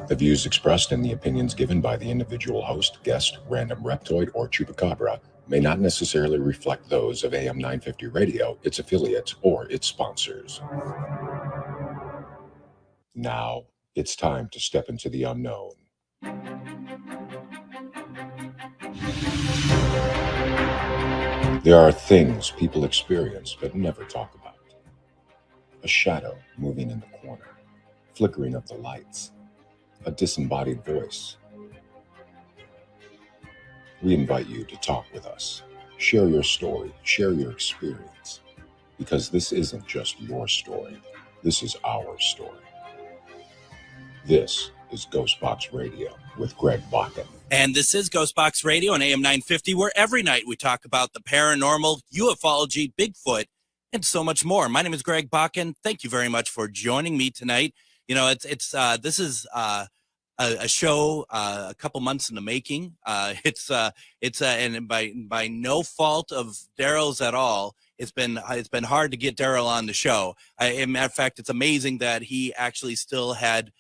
The views expressed and the opinions given by the individual host, guest, random reptoid, or chupacabra may not necessarily reflect those of AM 950 Radio, its affiliates, or its sponsors. Now, it's time to step into the unknown. There are things people experience but never talk about. A shadow moving in the corner, flickering of the lights, a disembodied voice. We invite you to talk with us. Share your story, share your experience, because this isn't just your story, this is our story. This is Ghostbox Radio with Greg Bakken. And this is Ghostbox Radio on AM 950, where every night we talk about the paranormal, ufology, Bigfoot, and so much more. My name is Greg Bakken. Thank you very much for joining me tonight. You know, this is a show a couple months in the making. And by no fault of Daryl's at all, it's been hard to get Daryl on the show. As a matter of fact, it's amazing that he actually still had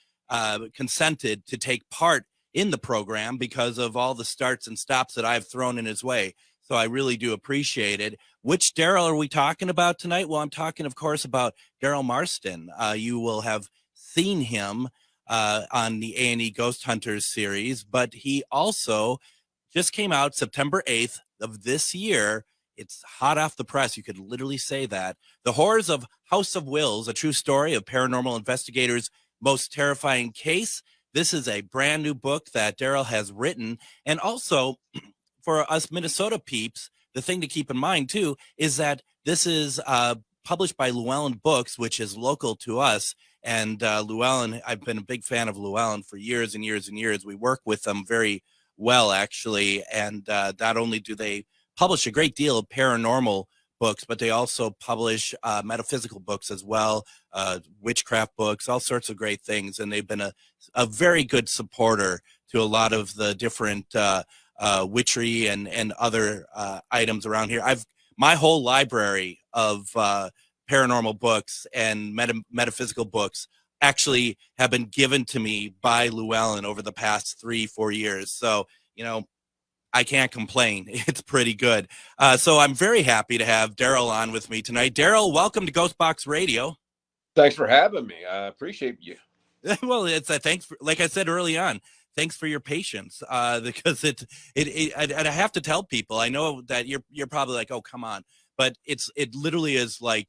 consented to take part in the program because of all the starts and stops that I've thrown in his way. So I really do appreciate it. Which Daryl are we talking about tonight? Well, I'm talking, of course, about Daryl Marston. You will have seen him on the A&E Ghost Hunters series, but he also just came out September 8th of this year. It's hot off the press. You could literally say that. The Horrors of House of Wills, a true story of paranormal investigators' most terrifying case. This is a brand new book that Daryl has written. And also, for us Minnesota peeps, the thing to keep in mind, too, is that this is published by Llewellyn Books, which is local to us. And Llewellyn, I've been a big fan of Llewellyn for years and years and years. We work with them very well, actually. And not only do they publish a great deal of paranormal books, but they also publish metaphysical books as well, witchcraft books, all sorts of great things. And they've been a very good supporter to a lot of the different witchery and other items around here. My whole library of paranormal books and metaphysical books actually have been given to me by Llewellyn over the past 3-4 years. So, you know, I can't complain. It's pretty good. So I'm very happy to have Daryl on with me tonight. Daryl, welcome to Ghostbox Radio. Thanks for having me. I appreciate you. Well, it's a thanks for, like I said early on, thanks for your patience. Because I have to tell people, I know that you're probably like, oh, come on, but it literally is like,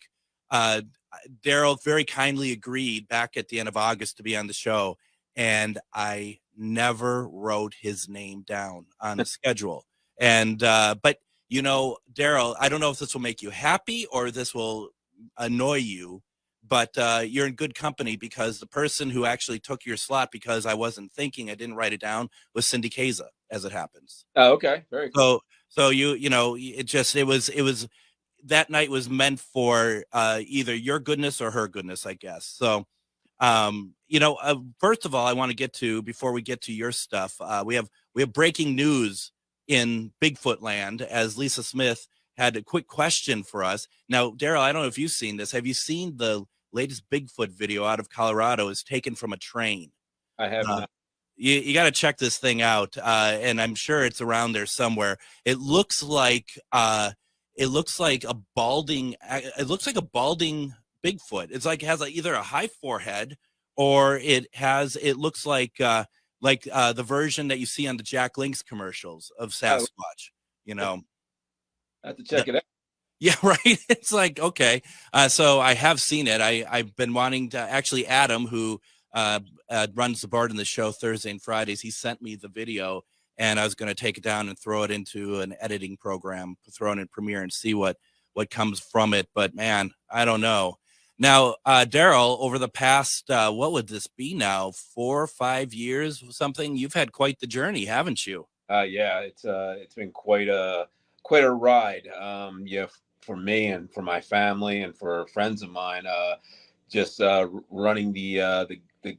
Daryl very kindly agreed back at the end of August to be on the show, and I never wrote his name down on the schedule. And but you know, Daryl, I don't know if this will make you happy or this will annoy you, but you're in good company, because the person who actually took your slot, because I wasn't thinking, I didn't write it down, was Cindy Kaza, as it happens. Oh, okay. Very cool. So you know, it was that night was meant for either your goodness or her goodness, I guess. So, you know, first of all, I want to get to, before we get to your stuff, we have breaking news in Bigfoot land, as Lisa Smith had a quick question for us. Now, Daryl, I don't know if you've seen this. Have you seen the latest Bigfoot video out of Colorado? Is taken from a train. I have not. You got to check this thing out, and I'm sure it's around there somewhere. It looks like a balding Bigfoot. It's like it has either a high forehead, or it looks like the version that you see on the Jack Link's commercials of Sasquatch. You know, I have to check it out. Yeah, right. It's like, okay. So I have seen it. I've been wanting to, actually, Adam, who runs the board in the show Thursday and Fridays, he sent me the video, and I was going to take it down and throw it into an editing program, throw it in Premiere and see what comes from it. But man, I don't know. Now, Daryl, over the past, what would this be now, 4 or 5 years, something? You've had quite the journey, haven't you? Yeah, it's been quite a ride. Yeah, for me and for my family and for friends of mine, just running the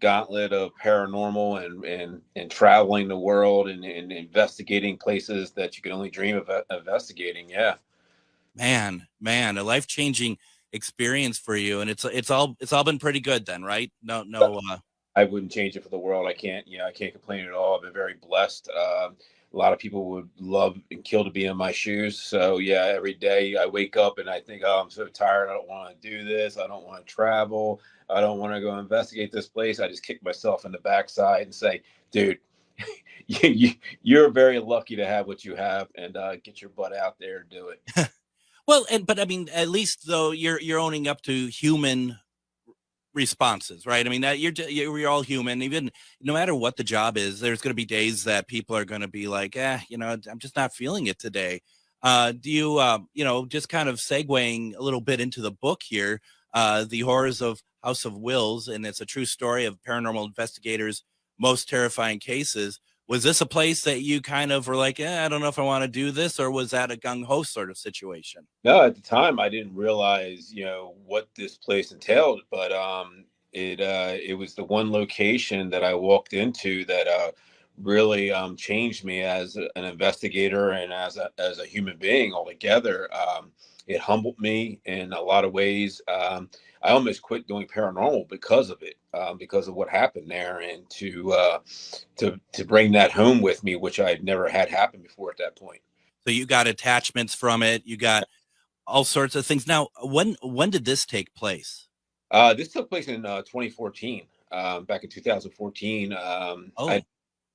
gauntlet of paranormal and traveling the world and investigating places that you can only dream of investigating. Yeah, man, a life-changing experience for you, and it's all been pretty good then, right? No. I wouldn't change it for the world. I can't complain at all. I've been very blessed. A lot of people would love and kill to be in my shoes. So yeah, every day I wake up and I think, oh, I'm so tired. I don't want to do this. I don't want to travel. I don't want to go investigate this place. I just kick myself in the backside and say, dude, you're very lucky to have what you have, and get your butt out there and do it. Well, but I mean, at least though you're owning up to human responses, right? I mean, that you're all human. Even no matter what the job is, there's going to be days that people are going to be like, I'm just not feeling it today. Do you, just kind of segueing a little bit into the book here, the horrors of House of Wills, and it's a true story of paranormal investigators' most terrifying cases. Was this a place that you kind of were like, I don't know if I want to do this, or was that a gung ho sort of situation? No, at the time I didn't realize, what this place entailed, but it was the one location that I walked into that really changed me as an investigator and as a human being altogether. It humbled me in a lot of ways. I almost quit doing paranormal because of it, because of what happened there, and to bring that home with me, which I had never had happen before at that point. So you got attachments from it. You got all sorts of things. Now, when did this take place? This took place in 2014. Back in 2014, I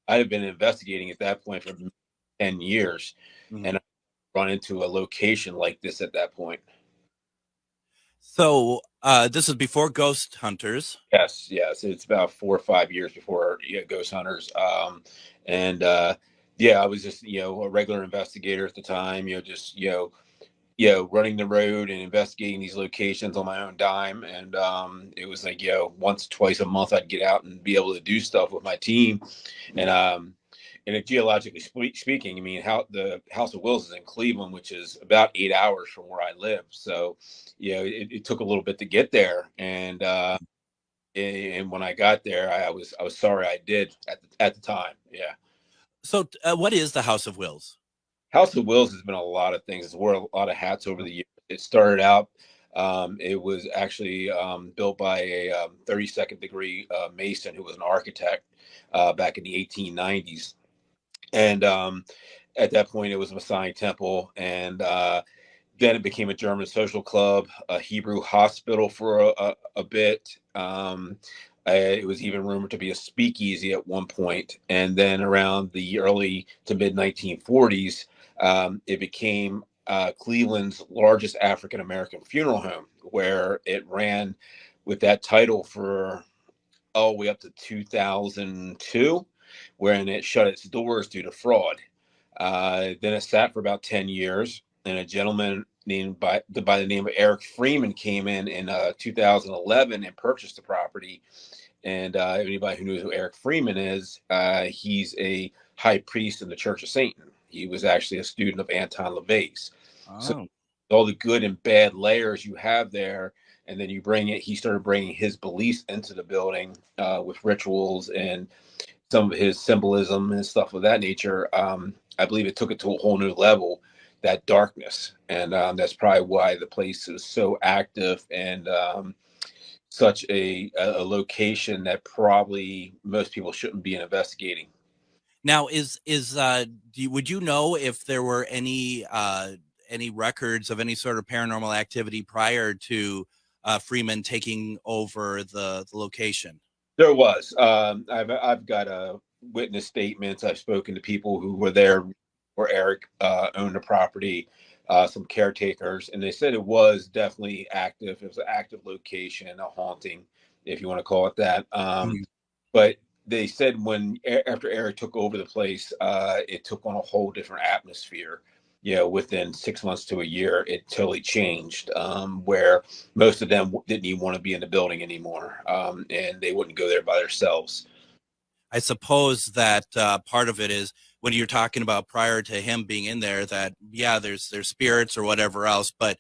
had been investigating at that point for 10 years, and I run into a location like this at that point. So this is before Ghost Hunters. Yes. It's about 4 or 5 years before Ghost Hunters. I was just a regular investigator at the time. Running the road and investigating these locations on my own dime. And it was like, once, twice a month, I'd get out and be able to do stuff with my team. And geologically speaking, I mean, the House of Wills is in Cleveland, which is about 8 hours from where I live. So, it took a little bit to get there. And when I got there, I was sorry I did at the time. Yeah. So what is the House of Wills? House of Wills has been a lot of things. It's worn a lot of hats over the years. It started out, it was actually built by a 32nd degree Mason who was an architect back in the 1890s. And at that point, it was a Masonic temple. And then it became a German social club, a Hebrew hospital for a bit. It was even rumored to be a speakeasy at one point. And then around the early to mid 1940s, it became Cleveland's largest African-American funeral home, where it ran with that title for all the way up to 2002, when it shut its doors due to fraud. Then it sat for about 10 years, and a gentleman named by the name of Eric Freeman came in 2011 and purchased the property. And anybody who knows who Eric Freeman is, he's a high priest in the Church of Satan. He was actually a student of Anton LaVey's. Oh. So all the good and bad layers you have there, and then he started bringing his beliefs into the building with rituals and some of his symbolism and stuff of that nature. I believe it took it to a whole new level, that darkness. And that's probably why the place is so active and such a location that probably most people shouldn't be investigating. Now, would you know if there were any records of any sort of paranormal activity prior to Freeman taking over the location? There was. I've got witness statements. I've spoken to people who were there where Eric owned the property, some caretakers, and they said it was definitely active. It was an active location, a haunting, if you want to call it that. But they said after Eric took over the place, it took on a whole different atmosphere. Within 6 months to a year, it totally changed, where most of them didn't even want to be in the building anymore, and they wouldn't go there by themselves. I suppose that part of it is when you're talking about prior to him being in there, that, there's spirits or whatever else, but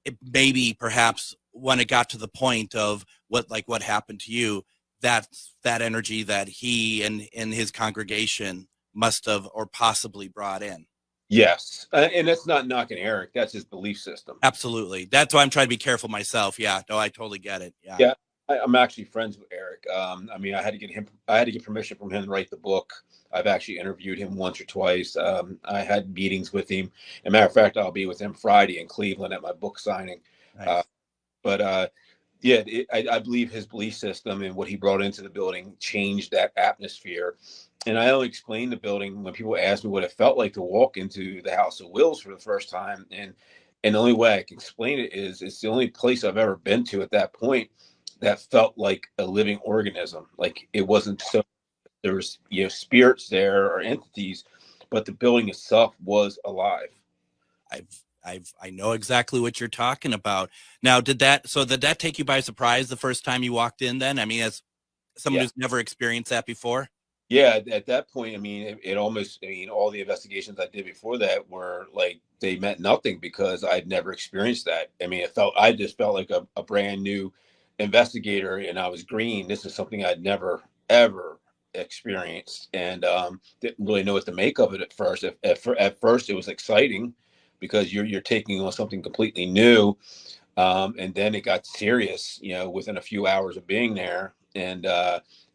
it maybe perhaps when it got to the point of what happened to you, that energy that he and his congregation must have or possibly brought in. Yes. And that's not knocking Eric. That's his belief system. Absolutely. That's why I'm trying to be careful myself. Yeah. No, I totally get it. Yeah. I'm actually friends with Eric. I mean, I had to get permission from him to write the book. I've actually interviewed him once or twice. I had meetings with him. As a matter of fact, I'll be with him Friday in Cleveland at my book signing. Uh, Nice. but yeah, I believe his belief system and what he brought into the building changed that atmosphere. And I only explained the building when people ask me what it felt like to walk into the House of Wills for the first time. And the only way I can explain it is it's the only place I've ever been to at that point that felt like a living organism. Like it wasn't so there was spirits there or entities, but the building itself was alive. I know exactly what you're talking about. Now, did that take you by surprise the first time you walked in then? I mean, as someone Yeah. who's never experienced that before? Yeah, at that point, I mean, it almost, I mean, all the investigations I did before that were like they meant nothing because I'd never experienced that. I mean, I just felt like a brand new investigator and I was green. This is something I'd never, ever experienced and didn't really know what to make of it at first. At first, it was exciting because you're taking on something completely new. And then it got serious, within a few hours of being there. And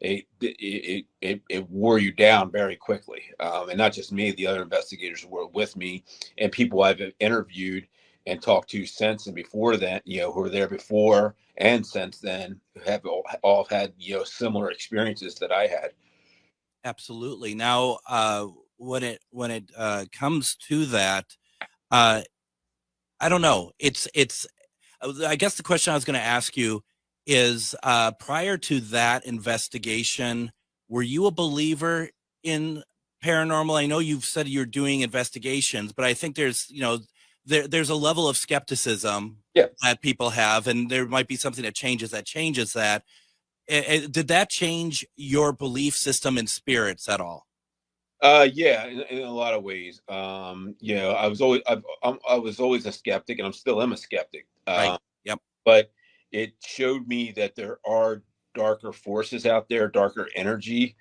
it wore you down very quickly. And not just me, the other investigators who were with me and people I've interviewed and talked to since and before that, who were there before and since then have all had, similar experiences that I had. Absolutely. Now, when it comes to that, uh, I don't know. I guess the question I was going to ask you is, prior to that investigation, were you a believer in paranormal? I know you've said you're doing investigations, but I think there's a level of skepticism Yeah. that people have, and there might be something that changes that. Did that change your belief system in spirits at all? Yeah, in a lot of ways. I was always a skeptic, and I'm still am a skeptic. Right. Yep. But it showed me that there are darker forces out there, darker energy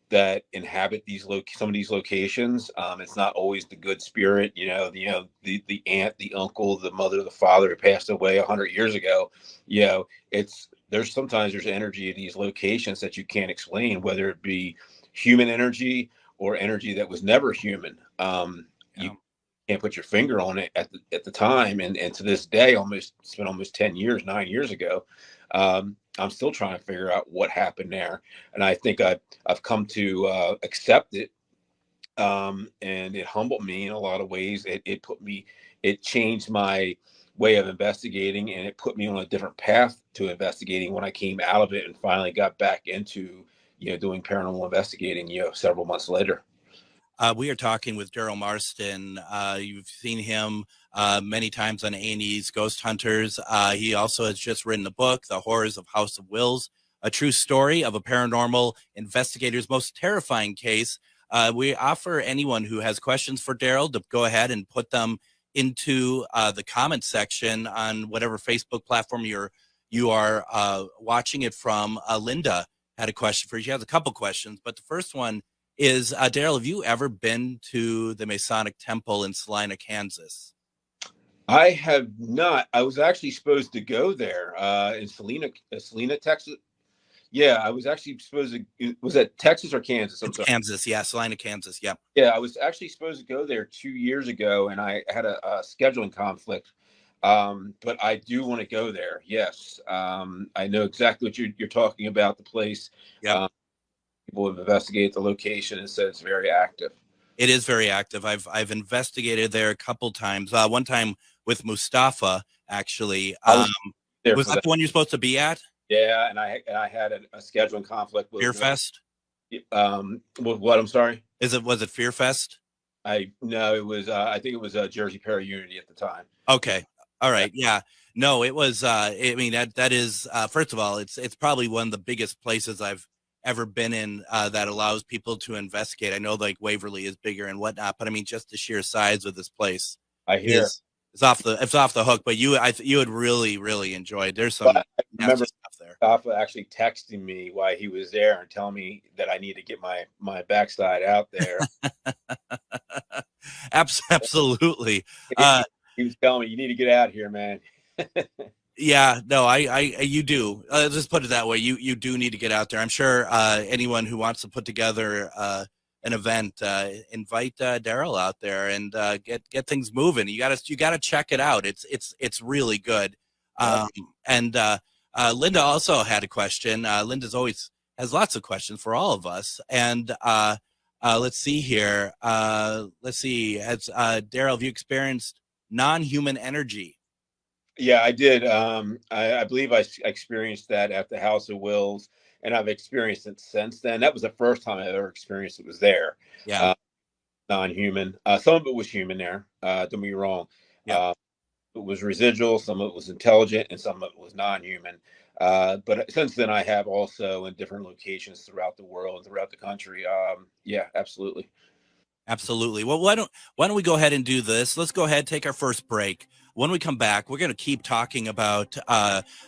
that inhabit some of these locations. It's not always the good spirit, the aunt, the uncle, the mother, the father who passed away 100 years ago. There's energy at these locations that you can't explain, whether it be human energy or energy that was never human. You Yeah. can't put your finger on it at the time, and to this day, it's been almost 10 years, 9 years ago. I'm still trying to figure out what happened there, and I think I've come to accept it, and it humbled me in a lot of ways. It changed my way of investigating, and it put me on a different path to investigating when I came out of it and finally got back into doing paranormal investigating several months later. We are talking with Daryl Marston. You've seen him many times on A&E's Ghost Hunters. He also has just written a book, The Horrors of House of Wills, a true story of a paranormal investigator's most terrifying case. We offer anyone who has questions for Daryl to go ahead and put them into the comment section on whatever Facebook platform you are watching it from. Linda had a question for you. She has a couple questions, but the first one is, Daryl, have you ever been to the Masonic Temple in Salina, Kansas? I have not. I was actually supposed to go there in Salina, Texas. Yeah, I was actually supposed to. Was that Texas or Kansas? I'm It's sorry. Kansas, yeah, Salina, Kansas, yeah. Yeah, I was actually supposed to go there 2 years ago, and I had a scheduling conflict. But I do want to go there. Yes, I know exactly what you're talking about. The place. Yep. People have investigated the location and said it's very active. It is very active. I've investigated there a couple times. One time with Mustafa, actually. I was there Was for that that. the one you're supposed to be at? Yeah, and I had a scheduling conflict with Fear Fest? with what? I'm sorry. Was it Fear Fest? No, it was. I think it was Jersey Para Unity at the time. Okay. All right. Yeah. No, it was, I mean, that is, first of all, it's probably one of the biggest places I've ever been in, that allows people to investigate. I know like Waverly is bigger and whatnot, but I mean, just the sheer size of this place I hear. it's off the hook, but you would really, really enjoy it. There's some But I remember stuff there. Mustafa actually texting me while he was there and telling me that I need to get my backside out there. Absolutely. He was telling me, you need to get out here, man. Yeah, no, you do. Just put it that way. You do need to get out there. I'm sure anyone who wants to put together an event, invite Daryl out there and get things moving. You gotta check it out. It's really good. Yep. Um, and Linda also had a question. Linda's always has lots of questions for all of us. And let's see here. Let's see. Has Daryl, have you experienced non-human energy? Yeah, I did. I believe I experienced that at the House of Wills, and I've experienced it since then. That was the first time I ever experienced it was there. Yeah. Uh, Non-human. Some of it was human there. Don't get me wrong. Yeah. Uh, it was residual. Some of it was intelligent, and some of it was non-human. But since then, I have also in different locations throughout the world and throughout the country. Yeah, absolutely. Absolutely. Well, why don't we go ahead and do this? Let's go ahead, take our first break. When we come back, we're going to keep talking about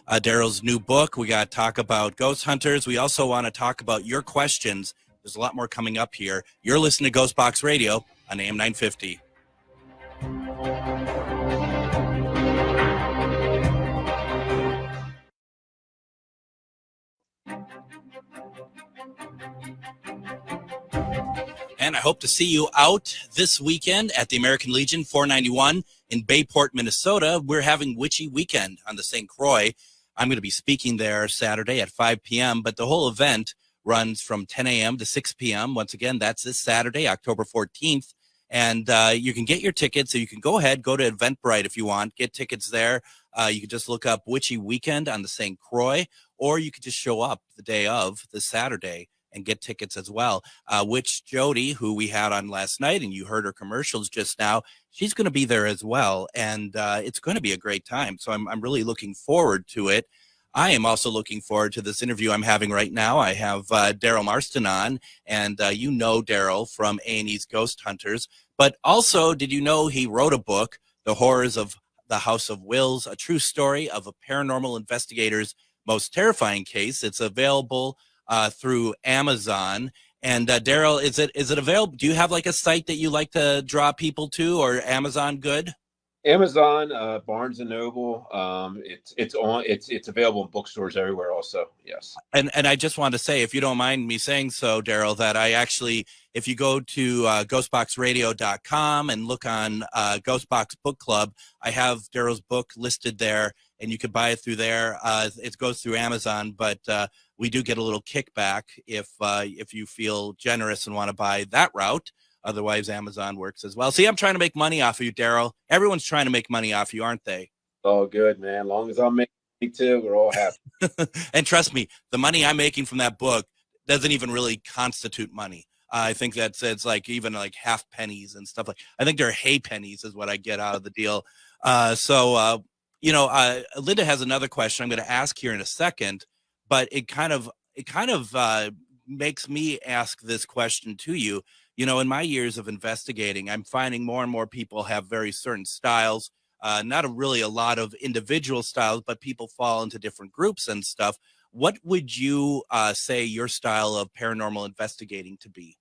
Daryl's new book. We got to talk about ghost hunters. We also want to talk about your questions. There's a lot more coming up here. You're listening to Ghostbox Radio on AM 950. And I hope to see you out this weekend at the American Legion 491 in Bayport, Minnesota. We're having Witchy Weekend on the St. Croix. I'm going to be speaking there Saturday at 5 p.m., but the whole event runs from 10 a.m. to 6 p.m. Once again, that's this Saturday, October 14th. And you can get your tickets. So you can go ahead, go to Eventbrite if you want, get tickets there. You can just look up Witchy Weekend on the St. Croix, or you could just show up the day of this Saturday and get tickets as well. Which Jody, who we had on last night, and you heard her commercials just now, she's going to be there as well. And it's going to be a great time. So I'm really looking forward to it. I am also looking forward to this interview I'm having right now. I have Daryl Marston on, and you know Daryl from A&E's Ghost Hunters. But also, did you know he wrote a book, The Horrors of the House of Wills, a true story of a paranormal investigator's most terrifying case. It's available through Amazon. And Daryl, is it available? Do you have like a site that you like to draw people to, or Amazon good? Amazon, Barnes and Noble. It's available in bookstores everywhere. Also, yes. And I just want to say, if you don't mind me saying so, Daryl, that I actually, if you go to ghostboxradio.com and look on Ghostbox Book Club, I have Daryl's book listed there, and you can buy it through there. It goes through Amazon, but we do get a little kickback if you feel generous and want to buy that route. Otherwise, Amazon works as well. See, I'm trying to make money off of you, Daryl. Everyone's trying to make money off you, aren't they? All good, man. As long as I'm making money too, we're all happy. And trust me, the money I'm making from that book doesn't even really constitute money. I think it's like even like half pennies and stuff like. I think they're hay pennies is what I get out of the deal. Linda has another question I'm going to ask here in a second, but it kind of makes me ask this question to you. You know, in my years of investigating, I'm finding more and more people have very certain styles. Not really a lot of individual styles, but people fall into different groups and stuff. What would you say your style of paranormal investigating to be?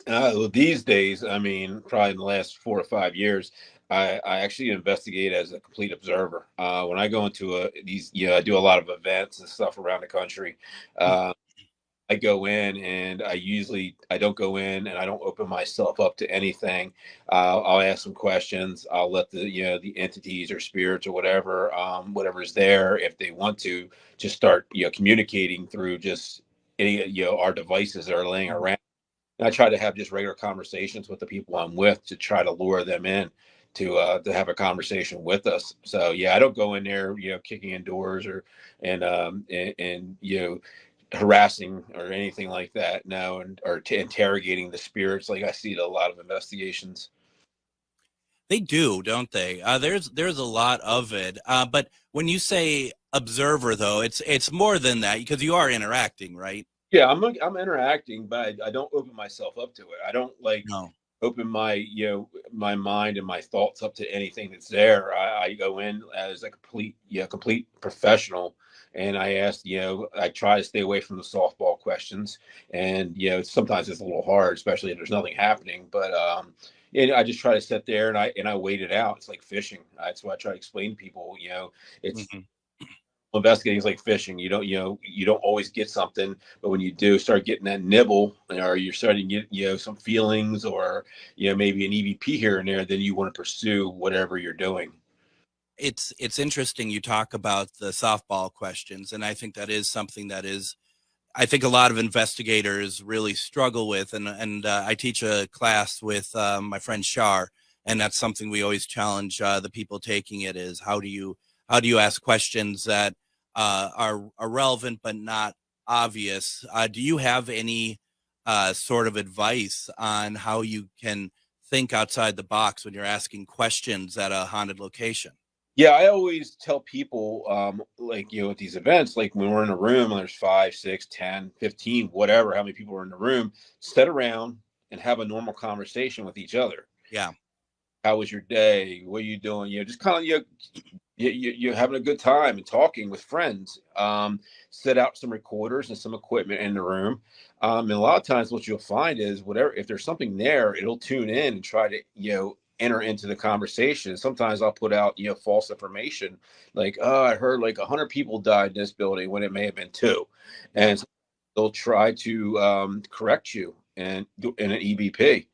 Well, these days, I mean, probably in the last 4 or 5 years, I actually investigate as a complete observer. When I go into I do a lot of events and stuff around the country. I go in and I don't go in and I don't open myself up to anything. I'll ask some questions. I'll let the entities or spirits or whatever's there, if they want to, just start communicating through just any our devices that are laying around. And I try to have just regular conversations with the people I'm with to try to lure them in to have a conversation with us. So yeah, I don't go in there kicking in doors or and harassing or anything like that. No, or interrogating the spirits like I see in a lot of investigations. They do, don't they? There's a lot of it. But when you say observer, though, it's more than that because you are interacting, right? Yeah, I'm interacting, but I don't open myself up to it. I don't No. open my mind and my thoughts up to anything that's there. I go in as a complete professional, and I try to stay away from the softball questions, and sometimes it's a little hard, especially if there's nothing happening. But I just try to sit there and I wait it out. It's like fishing. That's what I try to explain to people. It's Mhm. investigating is like fishing. You don't always get something, but when you do start getting that nibble, or you're starting to get, some feelings, or, maybe an EVP here and there, then you want to pursue whatever you're doing. It's interesting you talk about the softball questions, and I think that is something that is, I think a lot of investigators really struggle with, and I teach a class with my friend Shar, and that's something we always challenge the people taking it is how do you ask questions that are relevant but not obvious? Do you have any sort of advice on how you can think outside the box when you're asking questions at a haunted location? Yeah, I always tell people, like, at these events, like when we're in a room and there's 5, 6, 10, 15, whatever, how many people are in the room, sit around and have a normal conversation with each other. Yeah. How was your day? What are you doing? Just kind of, you're having a good time and talking with friends. Set out some recorders and some equipment in the room. And a lot of times what you'll find is if there's something there, it'll tune in and try to, enter into the conversation. Sometimes I'll put out, false information, like, oh, I heard like 100 people died in this building when it may have been 2. And they'll try to correct you and in an EVP.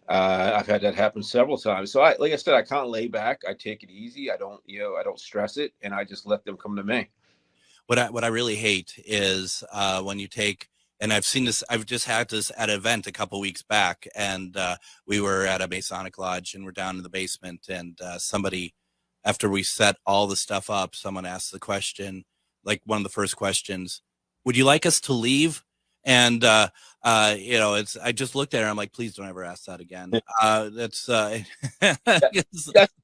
I've had that happen several times. So like I said, I kind of lay back. I take it easy. I don't stress it, and I just let them come to me. What I really hate is when you take, and I've seen this, I've just had this at an event a couple weeks back, and we were at a Masonic lodge and we're down in the basement, and somebody, after we set all the stuff up, someone asked the question, like one of the first questions, would you like us to leave? And I just looked at her. I'm like, please don't ever ask that again. That's the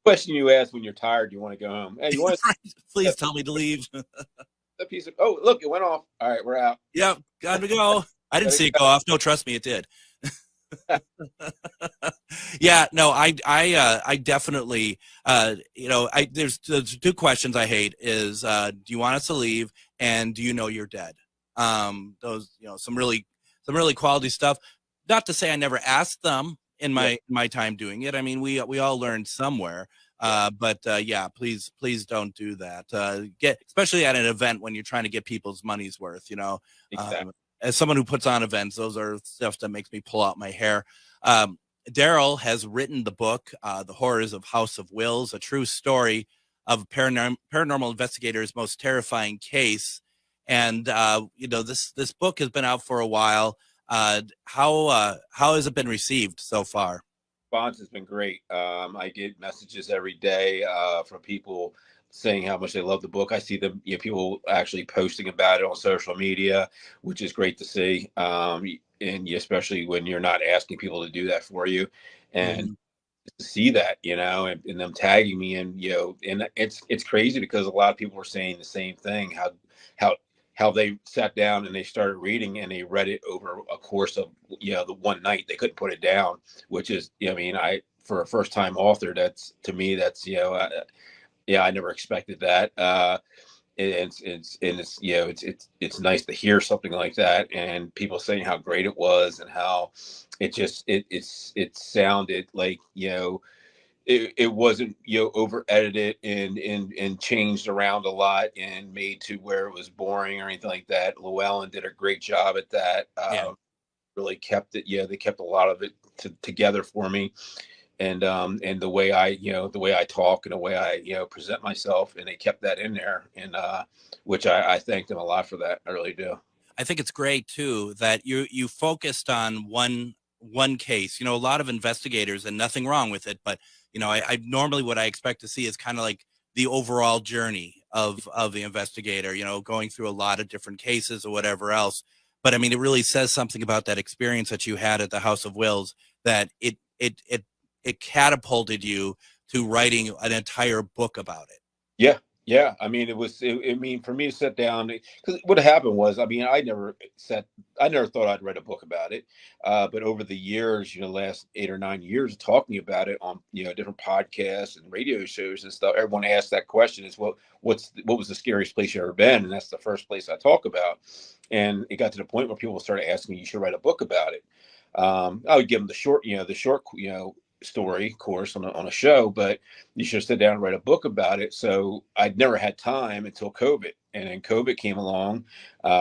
question you ask when you're tired. You want to go home. Hey, you want to please tell me to leave. A piece of, oh, look, it went off. All right, we're out. Yep, got to go. I didn't see it go off. No, trust me, it did. Yeah, no, I definitely, there's 2 questions I hate is, do you want us to leave? And do you know you're dead? Those, some really quality stuff. Not to say I never asked them in my time doing it. I mean, we all learned somewhere. But yeah, please don't do that. Especially at an event when you're trying to get people's money's worth, Exactly. As someone who puts on events, those are stuff that makes me pull out my hair. Daryl has written the book, The Horrors of House of Wills, a true story of a paranormal investigator's most terrifying case. And, this book has been out for a while. How has it been received so far? Response has been great. I get messages every day from people saying how much they love the book. I see them, people actually posting about it on social media, which is great to see. And especially when you're not asking people to do that for you, and to see that, and them tagging me, and and it's crazy because a lot of people are saying the same thing. How they sat down and they started reading and they read it over a course of the one night. They couldn't put it down, which is, for a first time author, that's, to me, that's, I never expected that. It's nice to hear something like that, and people saying how great it was and how it sounded like, it wasn't, over edited and changed around a lot and made to where it was boring or anything like that. Llewellyn did a great job at that. Really kept it. They kept a lot of it together for me. And the way I talk and the way I, present myself, and they kept that in there, and which I thank them a lot for that. I really do. I think it's great too that you focused on one case. A lot of investigators, and nothing wrong with it, but I normally what I expect to see is kind of like the overall journey of the investigator, going through a lot of different cases or whatever else. But I mean, it really says something about that experience that you had at the House of Wills, that it catapulted you to writing an entire book about it. Yeah. Yeah. I mean, for me to sit down, because what happened was, I never thought I'd write a book about it. But over the years, last 8 or 9 years, talking about it on, different podcasts and radio shows and stuff, everyone asks that question is, what was the scariest place you ever been? And that's the first place I talk about. And it got to the point where people started asking me, you should write a book about it. I would give them the short, story, of course, on a show, but you should sit down and write a book about it. So I'd never had time until COVID, and then COVID came along.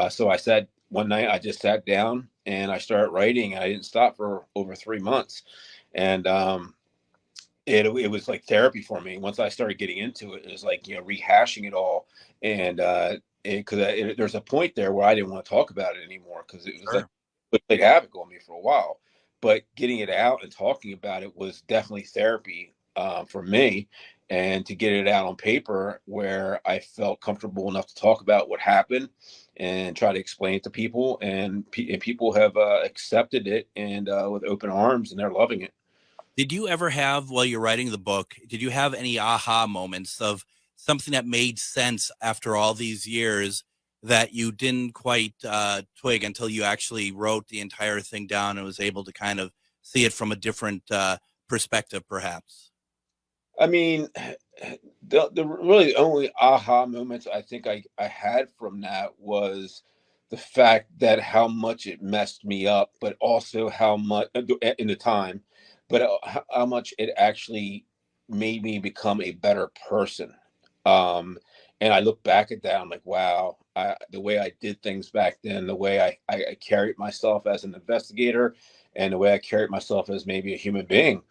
So I said one night, I just sat down and I started writing, and I didn't stop for over 3 months. And it was like therapy for me. Once I started getting into it, it was like, rehashing it all. And because there's a point there where I didn't want to talk about it anymore, because it was like Sure. it played havoc on me for a while. But getting it out and talking about it was definitely therapy for me, and to get it out on paper where I felt comfortable enough to talk about what happened and try to explain it to people, and people have accepted it, and with open arms, and they're loving it. Did you ever have, while you're writing the book, did you have any aha moments of something that made sense after all these years that you didn't quite twig until you actually wrote the entire thing down and was able to kind of see it from a different perspective, perhaps? I mean, the really only aha moments I think I had from that was the fact that how much it messed me up, but also how much in the time, but how much it actually made me become a better person. Um, and I look back at that, I'm like, wow, the way I did things back then, the way I carried myself as an investigator, and the way I carried myself as maybe a human being.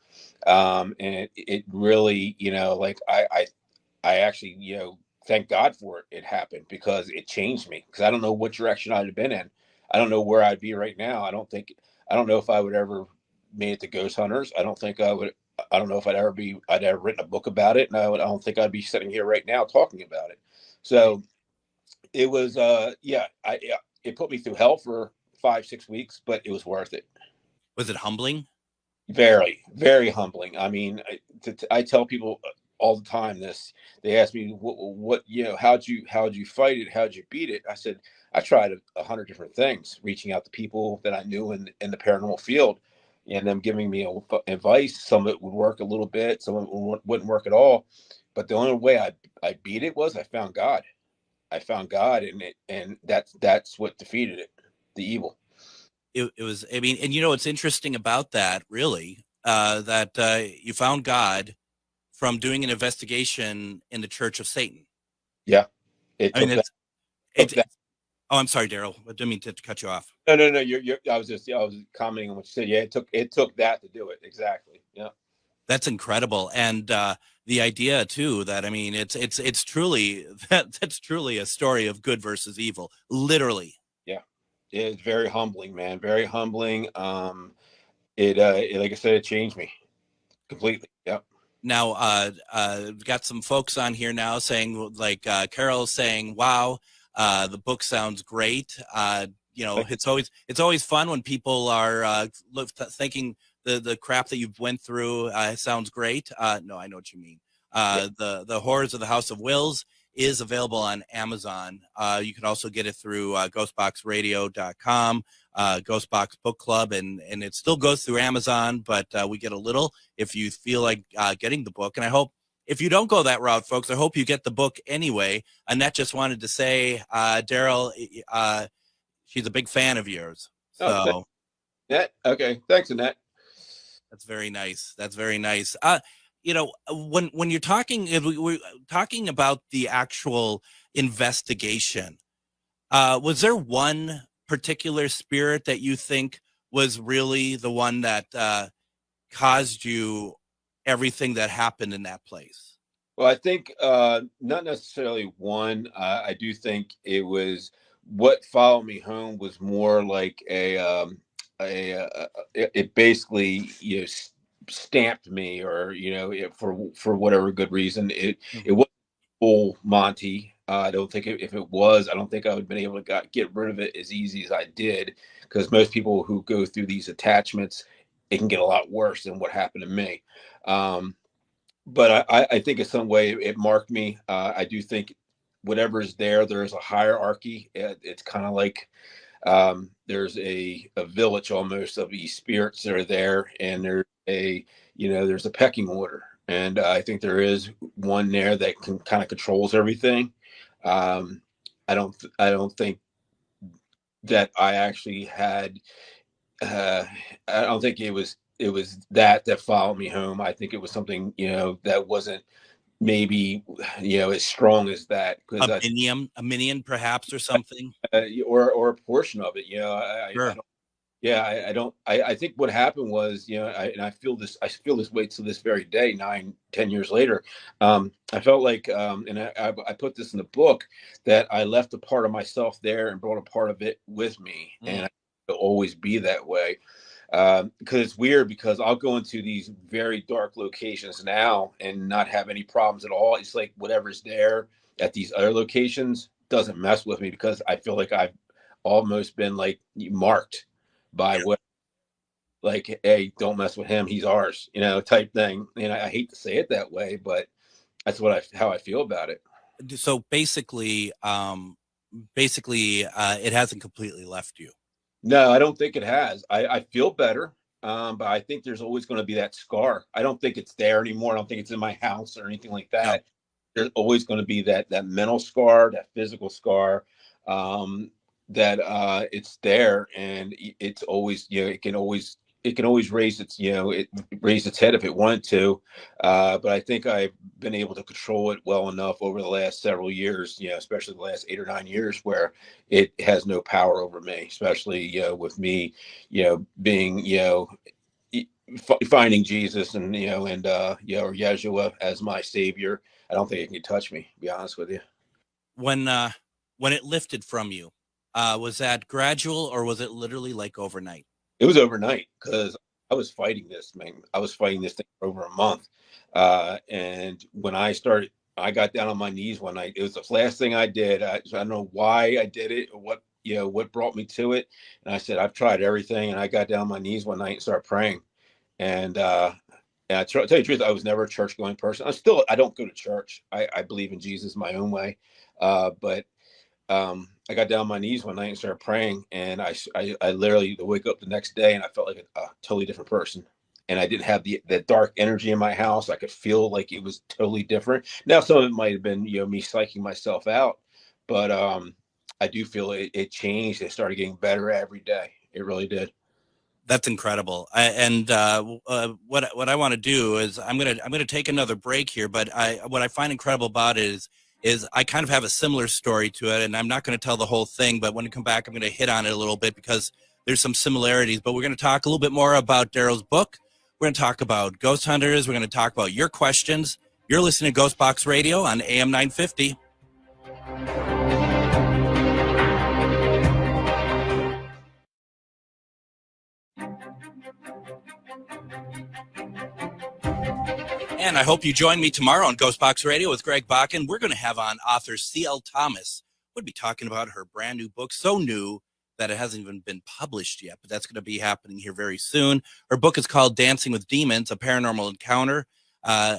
And it really, like I actually, thank God for it. It happened because it changed me, because I don't know what direction I'd have been in. I don't know where I'd be right now. I don't know if I would ever made it to Ghost Hunters. I don't know if I'd ever written a book about it. And I don't think I'd be sitting here right now talking about it. So it was, it put me through hell for 5, 6 weeks, but it was worth it. Was it humbling? Very, very humbling. I mean, I tell people all the time this. They ask me, what, how'd you fight it? How'd you beat it? I said, I tried 100 different things, reaching out to people that I knew in the paranormal field, and them giving me advice. Some of it would work a little bit, some of it wouldn't work at all. But the only way I beat it was I found God. I found God, and that's what defeated it, the evil. It was, I mean, and what's interesting about that, really, that you found God from doing an investigation in the Church of Satan. Yeah, it I mean, took that. it's, Took that. it's oh, I'm sorry, Daryl. I didn't mean to cut you off. No, no, no. I was commenting on what you said. Yeah, it took that to do it. Exactly. Yeah. That's incredible. And the idea too, that, I mean, it's truly, that's truly a story of good versus evil, literally. Yeah. It's very humbling, man. Very humbling. Like I said, it changed me completely. Yeah. Now, got some folks on here now saying, like, Carol's saying, wow, the book sounds great. It's always fun when people are thinking the crap that you've went through sounds great. No, I know what you mean. The Horrors of the House of Wills is available on Amazon. You can also get it through ghostboxradio.com, Ghostbox Book Club, and it still goes through Amazon, but we get a little if you feel like getting the book. And I hope if you don't go that route, folks, I hope you get the book anyway. Annette just wanted to say, Daryl, she's a big fan of yours. Oh, So Annette. Okay. Thanks, Annette. that's very nice. That's very nice. When you're talking, we're talking about the actual investigation, was there one particular spirit that you think was really the one that caused you everything that happened in that place? Well, I think not necessarily one. I do think it was what followed me home was more like it basically stamped me, or for whatever good reason it Mhm. wasn't full Monty. I don't think if it was, I don't think I would have been able to get rid of it as easy as I did, because most people who go through these attachments, it can get a lot worse than what happened to me. But I think in some way it marked me. I do think whatever is there, there's a hierarchy. It's kind of like there's a village almost of these spirits that are there, and there's a pecking order, and I think there is one there that can kind of controls everything. Um, I don't think that I actually had. Uh, I don't think it was it was that followed me home. I think it was something, that wasn't maybe, as strong as that, because A minion perhaps, or something. or a portion of it, I Sure. don't. Yeah, I don't. I think what happened was, and I feel this. I feel this way to this very day, 9, 10 years later. I felt like, and I put this in the book, that I left a part of myself there and brought a part of it with me, and I will always be that way. Because it's weird, because I'll go into these very dark locations now and not have any problems at all. It's like whatever's there at these other locations doesn't mess with me, because I feel like I've almost been like marked by what, like, hey, don't mess with him, he's ours, type thing. And I hate to say it that way, but that's how I feel about it. So basically, it hasn't completely left you. No, I don't think it has. I feel better, but I think there's always going to be that scar. I don't think it's there anymore. I don't think it's in my house or anything like No. that. There's always going to be that mental scar, that physical scar, that it's there, and it's always, it can always raise its head if it wanted to. But I think I've been able to control it well enough over the last several years, especially the last 8 or 9 years, where it has no power over me, especially, with me, being, finding Jesus, and, or Yeshua as my savior. I don't think it can touch me, to be honest with you. When it lifted from you, was that gradual, or was it literally like overnight? It was overnight, because I was fighting this, man. I was fighting this thing for over a month. And when I got down on my knees one night. It was the last thing I did. I don't know why I did it, or what brought me to it. And I said, I've tried everything. And I got down on my knees one night and started praying. And, tell you the truth, I was never a church going person. I don't go to church. I believe in Jesus my own way. But I got down on my knees one night and started praying, and I literally wake up the next day and I felt like a totally different person. And I didn't have that dark energy in my house. I could feel like it was totally different. Now, some of it might have been, me psyching myself out, but I do feel it changed. It started getting better every day. It really did. That's incredible. What I want to do is I'm gonna take another break here. But what I find incredible about it is I kind of have a similar story to it, and I'm not going to tell the whole thing. But when I come back, I'm going to hit on it a little bit, because there's some similarities. But we're going to talk a little bit more about Daryl's book. We're going to talk about ghost hunters. We're going to talk about your questions. You're listening to Ghostbox Radio on AM 950. And I hope you join me tomorrow on Ghostbox Radio with Greg Bakken. We're going to have on author C.L. Thomas. We'll be talking about her brand new book, so new that it hasn't even been published yet, but that's going to be happening here very soon. Her book is called Dancing with Demons, A Paranormal Encounter. I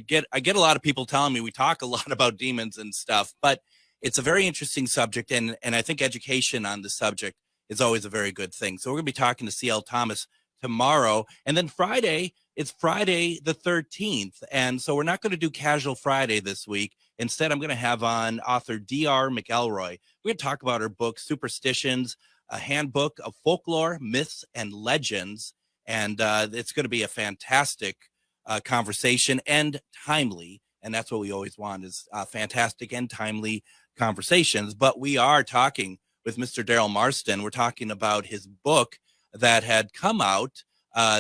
get a lot of people telling me we talk a lot about demons and stuff, but it's a very interesting subject, and I think education on the subject is always a very good thing. So we're going to be talking to C.L. Thomas tomorrow, and then Friday, it's Friday the 13th. And so we're not going to do Casual Friday this week. Instead, I'm going to have on author D.R. McElroy. We're going to talk about her book, Superstitions, a handbook of folklore, myths, and legends. And it's going to be a fantastic conversation, and timely. And that's what we always want, is fantastic and timely conversations. But we are talking with Mr. Daryl Marston. We're talking about his book that had come out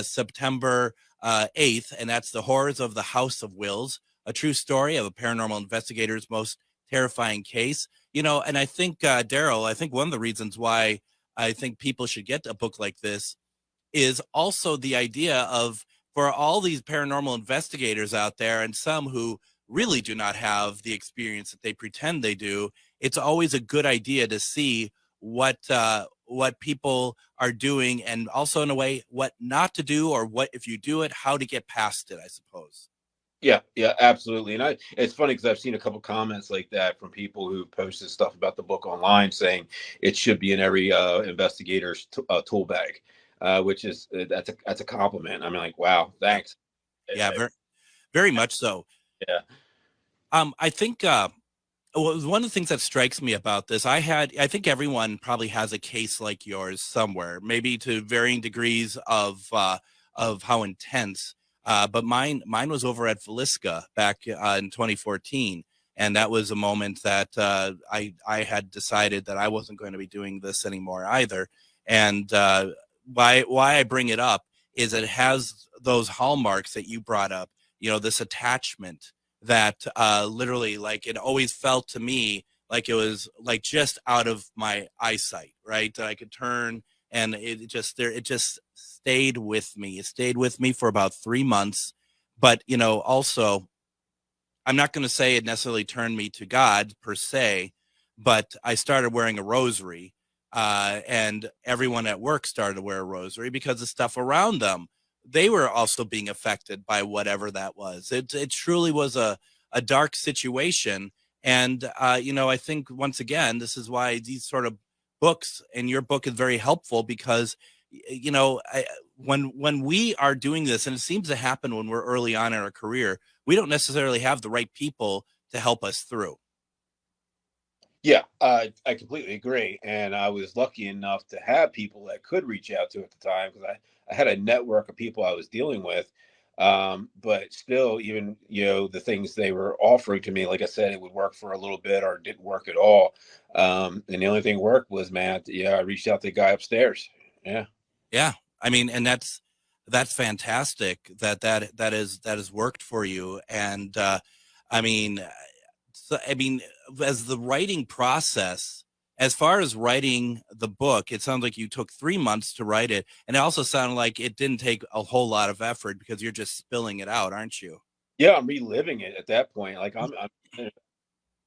September 8th, and that's The Horrors of the House of Wills, a true story of a paranormal investigator's most terrifying case. And I think, Daryl, I think one of the reasons why I think people should get a book like this is also the idea of, for all these paranormal investigators out there, and some who really do not have the experience that they pretend they do, it's always a good idea to see what people are doing, and also, in a way, what not to do, or what, if you do it, how to get past it, I suppose. Yeah, absolutely. And it's funny, because I've seen a couple comments like that from people who posted stuff about the book online, saying it should be in every investigator's tool bag, which is that's a compliment. I mean, like, wow, thanks. Yeah, very, very much so. Yeah. I think Well, one of the things that strikes me about this, I think everyone probably has a case like yours somewhere, maybe to varying degrees of how intense. But mine was over at Velisca back in 2014, and that was a moment that I had decided that I wasn't going to be doing this anymore either. And why I bring it up is it has those hallmarks that you brought up. You know, this attachment that literally, like, it always felt to me like it was like just out of my eyesight, right? That I could turn, and it just stayed with me. It stayed with me for about 3 months. But, you know, also, I'm not going to say it necessarily turned me to God per se, but I started wearing a rosary, and everyone at work started to wear a rosary because the stuff around them, they were also being affected by whatever that was. It truly was a dark situation. And, you know, I think once again, this is why these sort of books, and your book is very helpful because, you know, when we are doing this, and it seems to happen when we're early on in our career, we don't necessarily have the right people to help us through. Yeah, I completely agree. And I was lucky enough to have people that could reach out to at the time because I had a network of people I was dealing with. But still, even, the things they were offering to me, like I said, it would work for a little bit or it didn't work at all. And the only thing worked was, man, I reached out to the guy upstairs. Yeah. Yeah. I mean, and that's fantastic that has worked for you. And I mean, I mean, as the writing process, as far as writing the book, it sounds like you took 3 months to write it. And it also sounded like it didn't take a whole lot of effort because you're just spilling it out, aren't you? Yeah, I'm reliving it at that point. Like I'm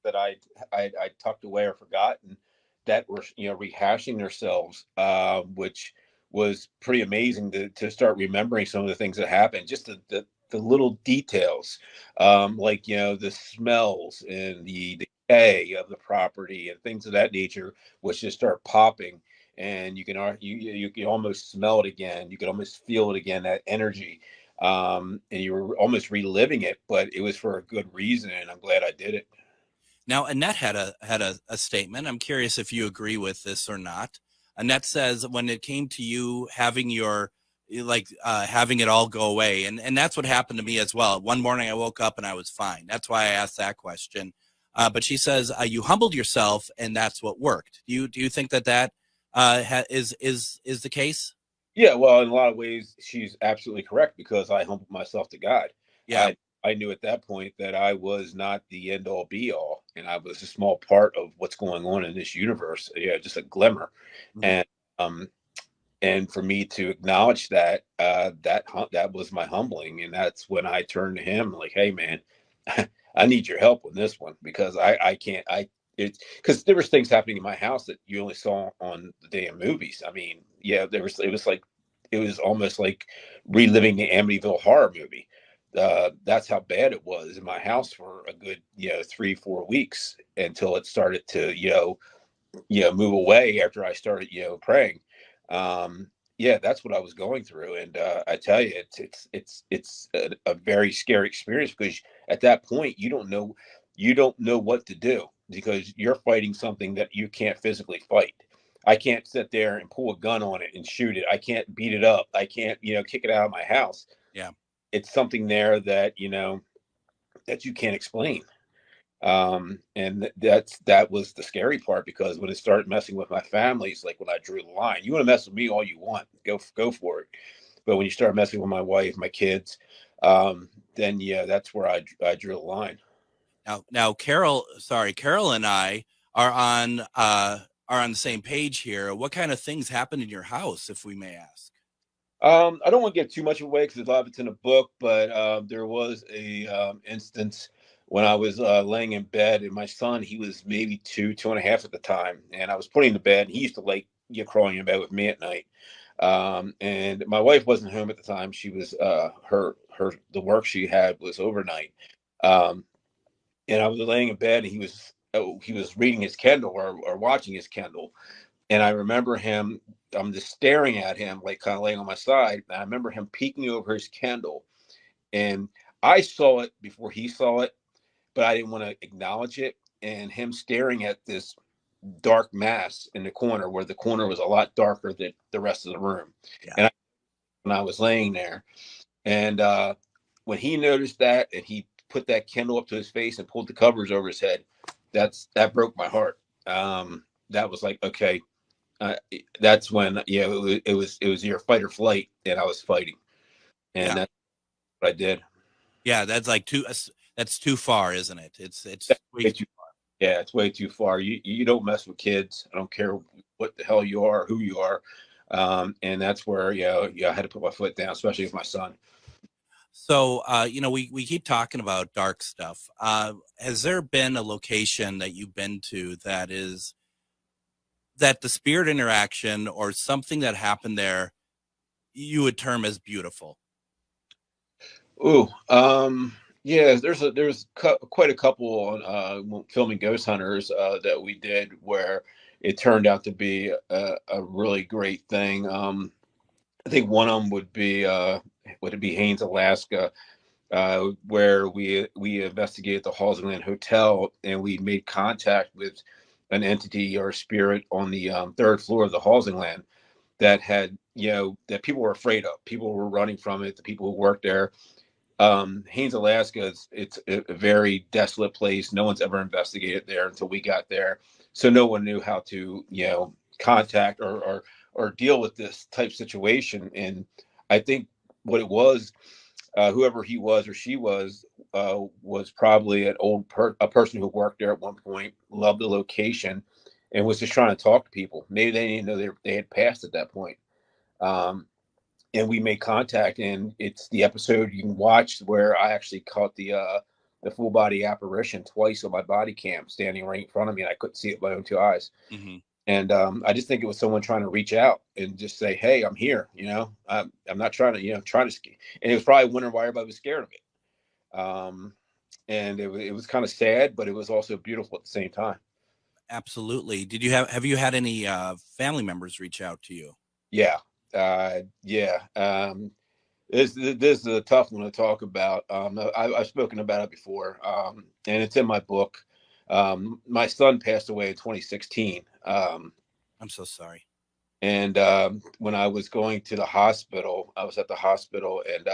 that I tucked away or forgotten that were rehashing themselves, which was pretty amazing to start remembering some of the things that happened. Just the little details, like the smells and the decay of the property and things of that nature, which just start popping. And you can almost smell it again. You can almost feel it again. That energy, and you were almost reliving it, but it was for a good reason, and I'm glad I did it. Now, Annette had a statement. I'm curious if you agree with this or not. Annette says when it came to you having having it all go away, and that's what happened to me as well. One morning I woke up and I was fine. That's why I asked that question. But she says you humbled yourself, and that's what worked. Do you think that is the case? Yeah, well, in a lot of ways, she's absolutely correct because I humbled myself to God. Yeah. I knew at that point that I was not the end all be all, and I was a small part of what's going on in this universe. Yeah, just a glimmer, Mhm. and um, and for me to acknowledge that, that was my humbling, and that's when I turned to Him, like, "Hey, man, I need your help with this one because I can't it's because there was things happening in my house that you only saw on the damn movies. I mean, yeah, it was almost like reliving the Amityville horror movie. That's how bad it was in my house for a good 3-4 weeks until it started to move away after I started praying. Um, yeah, that's what I was going through, and I tell you, it's a very scary experience because at that point you don't know what to do because you're fighting something that you can't physically fight. I can't sit there and pull a gun on it and shoot it. I can't beat it up. I can't kick it out of my house. Yeah. It's something there that that you can't explain. And that was the scary part because when it started messing with my family, it's like when I drew the line. You want to mess with me all you want, go for it. But when you start messing with my wife, my kids, then yeah, that's where I drew the line. Now, Carol and I are on the same page here. What kind of things happened in your house, if we may ask? I don't want to give too much away because a lot of it's in a book, but there was a instance when I was laying in bed, and my son, he was maybe two and a half at the time, and I was putting him to bed. And he used to like get crawling in bed with me at night, and my wife wasn't home at the time. She was her the work she had was overnight, um, and I was laying in bed, and he was reading his Kindle or watching his Kindle, and I remember him, I'm just staring at him, like kind of laying on my side. And I remember him peeking over his Kindle. And I saw it before he saw it, but I didn't want to acknowledge it. and him staring at this dark mass in the corner, where the corner was a lot darker than the rest of the room. Yeah. And when I was laying there, and when he noticed that, and he put that candle up to his face and pulled the covers over his head, that broke my heart. That was like, okay, that's when, it was your fight or flight, and I was fighting, and that's what I did. Yeah, that's like that's too far, isn't it? It's way too far. Yeah, it's way too far. You don't mess with kids. I don't care what the hell you are, who you are. And that's where, I had to put my foot down, especially with my son. So, we keep talking about dark stuff. Has there been a location that you've been to that the spirit interaction or something that happened there you would term as beautiful? Ooh, yeah, there's quite a couple on filming Ghost Hunters that we did where it turned out to be a really great thing. I think one of them would it be Haines, Alaska, where we investigated the Halsey Land Hotel, and we made contact with an entity or a spirit on the third floor of the Halsey Land that had, that people were afraid of. People were running from it. The people who worked there. Haines, Alaska, it's a very desolate place. No one's ever investigated there until we got there. So no one knew how to, contact or deal with this type situation. And I think what it was, whoever he was or she was probably a person who worked there at one point, loved the location, and was just trying to talk to people. Maybe they didn't know they had passed at that point. And we made contact, and it's the episode you can watch where I actually caught the full body apparition twice on my body cam, standing right in front of me, and I couldn't see it with my own two eyes. Mm-hmm. And I just think it was someone trying to reach out and just say, "Hey, I'm here." I'm not trying to, trying to ski. And it was probably wondering why everybody was scared of it. And it was kind of sad, but it was also beautiful at the same time. Absolutely. Have you had any family members reach out to you? Yeah. Yeah. This is a tough one to talk about. I've spoken about it before, and it's in my book. My son passed away in 2016. I'm so sorry. And when I was going to the hospital, I was at the hospital, and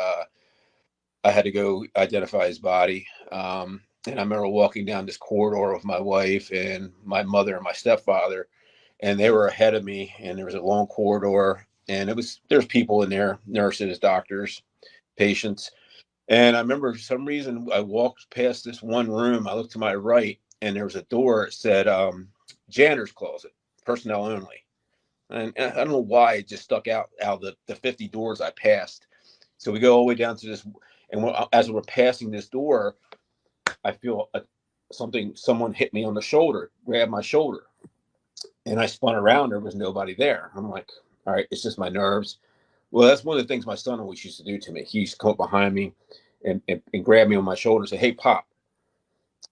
I had to go identify his body. And I remember walking down this corridor with my wife and my mother and my stepfather, and they were ahead of me, and there was a long corridor, and there's people in there, nurses, doctors, patients. And I remember for some reason I walked past this one room. I looked to my right, and there was a door that said janitor's closet, personnel only. And I don't know why it just stuck out of the 50 doors I passed. So we go all the way down to this, and as we're passing this door, I feel someone hit me on the shoulder, grabbed my shoulder, and I spun around. There was nobody there. I'm like, all right, it's just my nerves. Well, that's one of the things my son always used to do to me. He used to come up behind me and grab me on my shoulder and say, "Hey, Pop."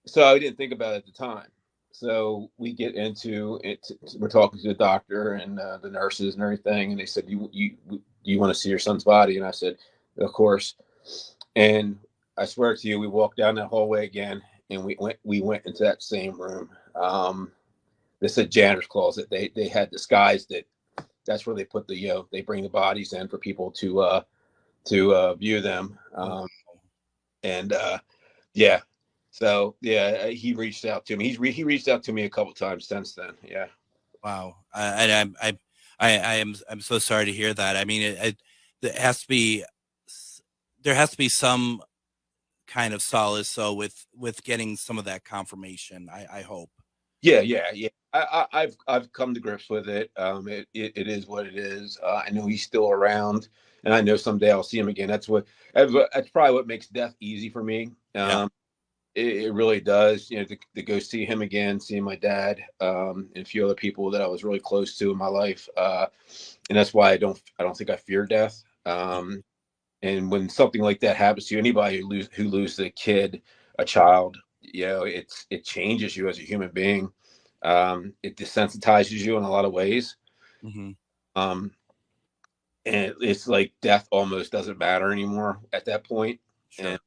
So I didn't think about it at the time. So we get into it. We're talking to the doctor and the nurses and everything, and they said, "You want to see your son's body?" And I said, "Of course." And I swear to you, we walked down that hallway again, and we went into that same room. They said janitor's closet. They had disguised it. That's where they put they bring the bodies in for people to view them. And yeah, so yeah, he reached out to me. He reached out to me a couple times since then. Yeah. Wow. I'm so sorry to hear that. I mean, there has to be some kind of solace. So with getting some of that confirmation, I hope. Yeah. I've come to grips with it. It is what it is. I know he's still around, and I know someday I'll see him again. That's probably what makes death easy for me. It really does. To go see him again, seeing my dad, and a few other people that I was really close to in my life, and that's why I don't think I fear death. And when something like that happens to you, anybody who loses a kid, a child, it changes you as a human being. It desensitizes you in a lot of ways. Mm-hmm. And it's like death almost doesn't matter anymore at that point. Sure. And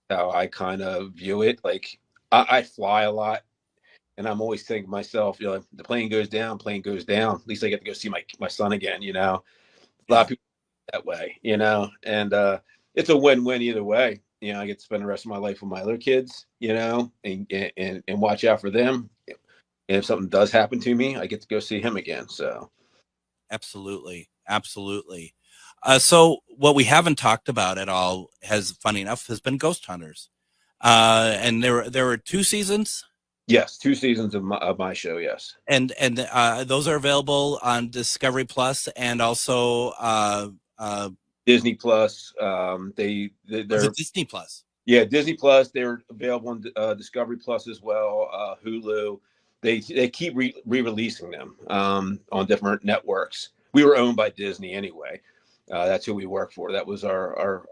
that's how I kind of view it. Like I fly a lot, And I'm always thinking to myself, the plane goes down, at least I get to go see my son again. A lot of Yeah. people that way, and it's a win-win either way. I get to spend the rest of my life with my other kids, and watch out for them. And if something does happen to me, I get to go see him again. So Absolutely. Absolutely. So what we haven't talked about at all funny enough, has been Ghost Hunters. And there were 2 seasons. yes, 2 seasons of my show. Yes. And those are available on Discovery Plus and also Disney Plus. was They're it Disney Plus? Yeah, Disney Plus. They're available on Discovery Plus as well. Hulu. They keep re-releasing them on different networks. We were owned by Disney anyway. That's who we work for. That was our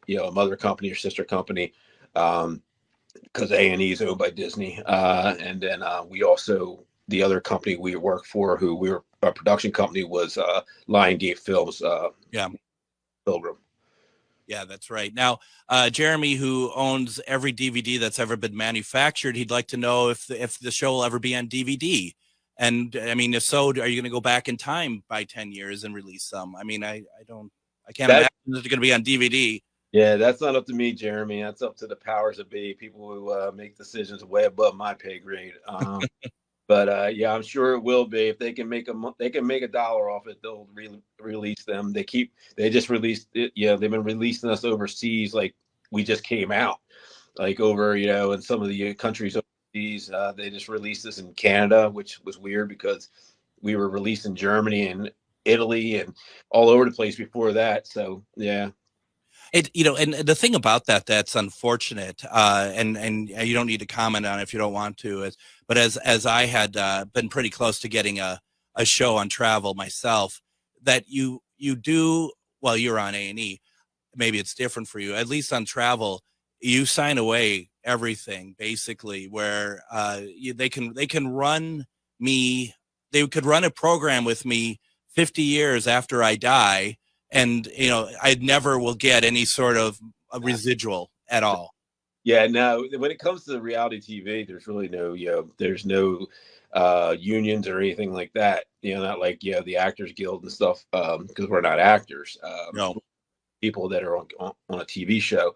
mother company or sister company, because A&E is owned by Disney. And then we also, the other company we work for, our production company was Liongate Films. Yeah. Pilgrim. Yeah, that's right. Now, Jeremy, who owns every DVD that's ever been manufactured, he'd like to know if the show will ever be on DVD. And I mean, if so, are you going to go back in time by 10 years and release some? I mean, I can't imagine it's going to be on DVD. Yeah, that's not up to me, Jeremy. That's up to the powers that be, people who make decisions way above my pay grade. But yeah, I'm sure it will be. If they can make a dollar off it, they'll release them. They just released it. Yeah, they've been releasing us overseas. Like, we just came out, like, over, in some of the countries overseas. They just released this in Canada, which was weird because we were released in Germany and Italy and all over the place before that. So yeah. And the thing about that's unfortunate, and you don't need to comment on it if you don't want to, but as I had been pretty close to getting a show on travel myself, that you do, well, you're on A&E, maybe it's different for you, at least on travel, you sign away everything basically, where they can run me, they could run a program with me 50 years after I die, and I never will get any sort of a residual at all. Yeah, no. When it comes to reality TV, there's really no, there's no unions or anything like that. Not like the Actors Guild and stuff, because we're not actors. No. People that are on a TV show.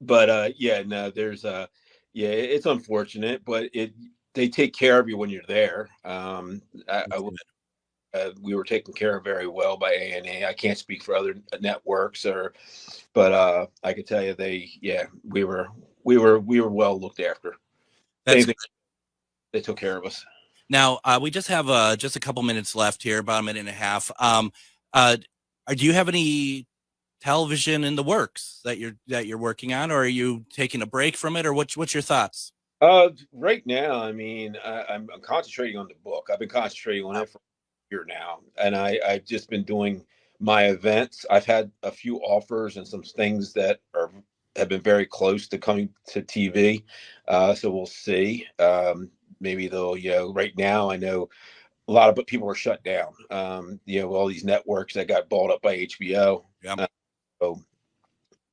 But yeah, no. There's it's unfortunate, but they take care of you when you're there. We were taken care of very well by A&E. I can't speak for other networks, but I can tell you we were well looked after. They took care of us. Now we just have just a couple minutes left here, about a minute and a half. Do you have any television in the works that you're working on, or are you taking a break from it, or what's your thoughts? Right now, I mean, I'm concentrating on the book. I've been concentrating on it for year now, and I've just been doing my events. I've had a few offers and some things that have been very close to coming to TV, so we'll see. Maybe they'll, right now I know a lot of people are shut down, all these networks that got bought up by HBO. Yeah. So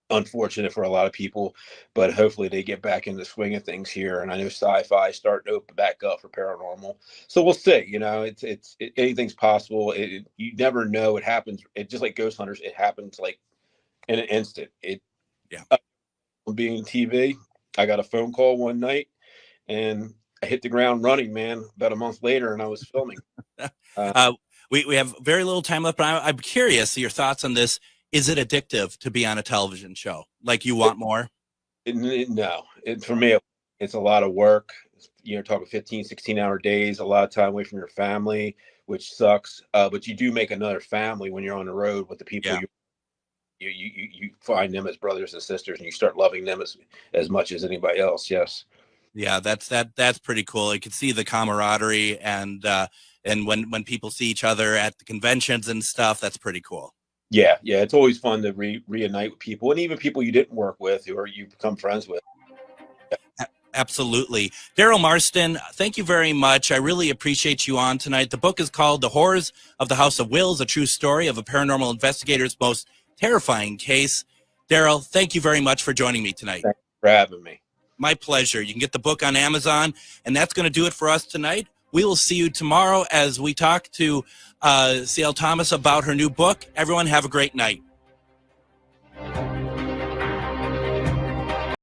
unfortunate for a lot of people, but hopefully they get back in the swing of things here. And I know sci-fi is starting to open back up for paranormal, so we'll see. It's anything's possible. You never know. It happens. It just like Ghost Hunters. It happens like in an instant. Being TV, I got a phone call one night, and I hit the ground running, man. About a month later, and I was filming. We have very little time left, but I'm curious your thoughts on this. Is it addictive to be on a television show? Like, you want more? No. For me, it's a lot of work. Talking 15, 16-hour days, a lot of time away from your family, which sucks. But you do make another family when you're on the road with the people. Yeah. You find them as brothers and sisters, and you start loving them as much as anybody else. Yes. Yeah, that's pretty cool. You can see the camaraderie, and when people see each other at the conventions and stuff, that's pretty cool. Yeah, it's always fun to reunite with people, and even people you didn't work with or you become friends with. Yeah. Absolutely. Daryl Marston, thank you very much. I really appreciate you on tonight. The book is called The Horrors of the House of Wills, a true story of a paranormal investigator's most terrifying case. Daryl, thank you very much for joining me tonight. Thanks for having me. My pleasure. You can get the book on Amazon, and that's going to do it for us tonight. We will see you tomorrow as we talk to C.L. Thomas about her new book. Everyone have a great night.